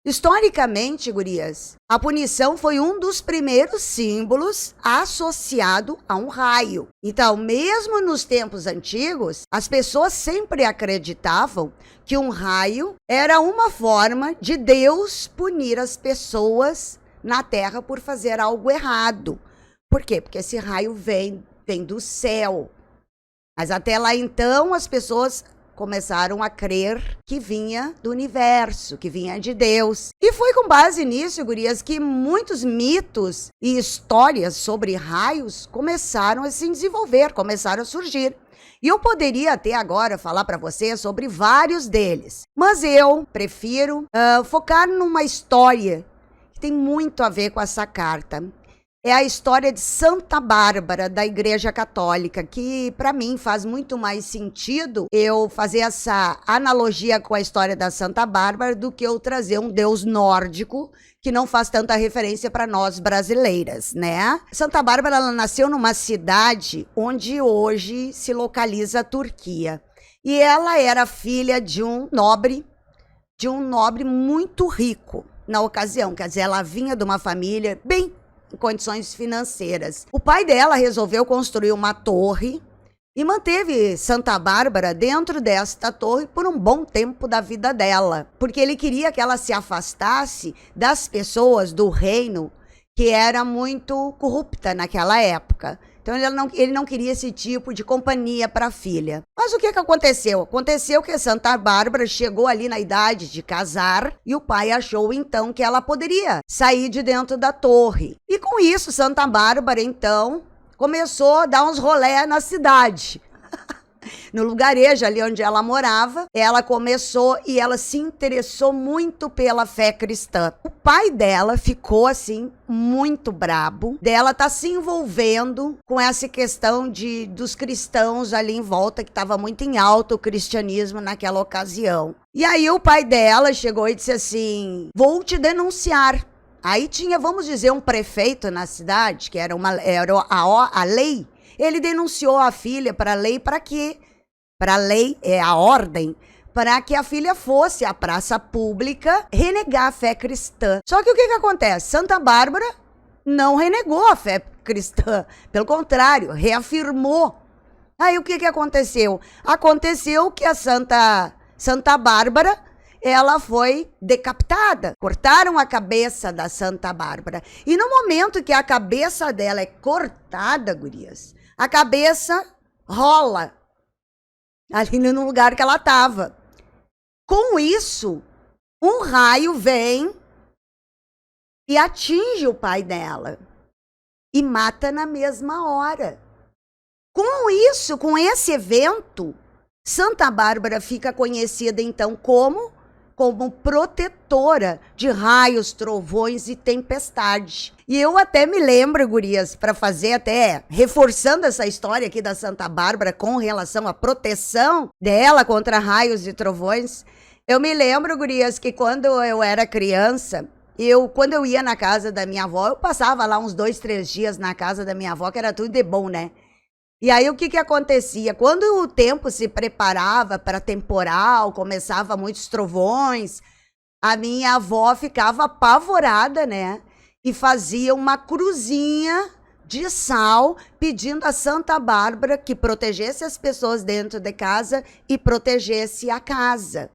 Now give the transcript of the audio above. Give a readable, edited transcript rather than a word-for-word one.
Historicamente, gurias, a punição foi um dos primeiros símbolos associado a um raio. Então, mesmo nos tempos antigos, as pessoas sempre acreditavam que um raio era uma forma de Deus punir as pessoas na terra por fazer algo errado. Por quê? Porque esse raio vem do céu. Mas até lá então as pessoas começaram a crer que vinha do universo, que vinha de Deus. E foi com base nisso, gurias, que muitos mitos e histórias sobre raios começaram a se desenvolver, começaram a surgir. E eu poderia até agora falar para vocês sobre vários deles, mas eu prefiro focar numa história que tem muito a ver com essa carta. É a história de Santa Bárbara, da Igreja Católica, que para mim faz muito mais sentido eu fazer essa analogia com a história da Santa Bárbara do que eu trazer um deus nórdico que não faz tanta referência para nós brasileiras, né? Santa Bárbara, ela nasceu numa cidade onde hoje se localiza a Turquia. E ela era filha de um nobre muito rico na ocasião. Quer dizer, ela vinha de uma família bem em condições financeiras. O pai dela resolveu construir uma torre e manteve Santa Bárbara dentro desta torre por um bom tempo da vida dela, porque ele queria que ela se afastasse das pessoas do reino, que era muito corrupta naquela época. Então ele não queria esse tipo de companhia para a filha. Mas o que aconteceu? Aconteceu que Santa Bárbara chegou ali na idade de casar e o pai achou então que ela poderia sair de dentro da torre. E com isso, Santa Bárbara então começou a dar uns rolés na cidade. No lugarejo ali onde ela morava, ela começou e ela se interessou muito pela fé cristã. O pai dela ficou assim muito brabo dela tá se envolvendo com essa questão dos cristãos ali em volta, que estava muito em alta o cristianismo naquela ocasião. E aí o pai dela chegou e disse assim: vou te denunciar. Aí tinha, vamos dizer, um prefeito na cidade, que era a lei. Ele denunciou a filha para a lei para quê? Para a lei, é a ordem, para que a filha fosse à praça pública renegar a fé cristã. Só que o que acontece? Santa Bárbara não renegou a fé cristã, pelo contrário, reafirmou. Aí o que aconteceu? Aconteceu que a Santa Bárbara, ela foi decapitada. Cortaram a cabeça da Santa Bárbara. E no momento que a cabeça dela é cortada, gurias, a cabeça rola ali no lugar que ela estava. Com isso, um raio vem e atinge o pai dela e mata na mesma hora. Com isso, com esse evento, Santa Bárbara fica conhecida então como protetora de raios, trovões e tempestade. E eu até me lembro, gurias, para fazer até, reforçando essa história aqui da Santa Bárbara com relação à proteção dela contra raios e trovões, eu me lembro, gurias, que quando eu era criança, quando eu ia na casa da minha avó, eu passava lá uns 2, 3 dias na casa da minha avó, que era tudo de bom, né? E aí o que acontecia? Quando o tempo se preparava para temporal, começava muitos trovões, a minha avó ficava apavorada, né? E fazia uma cruzinha de sal pedindo a Santa Bárbara que protegesse as pessoas dentro de casa e protegesse a casa.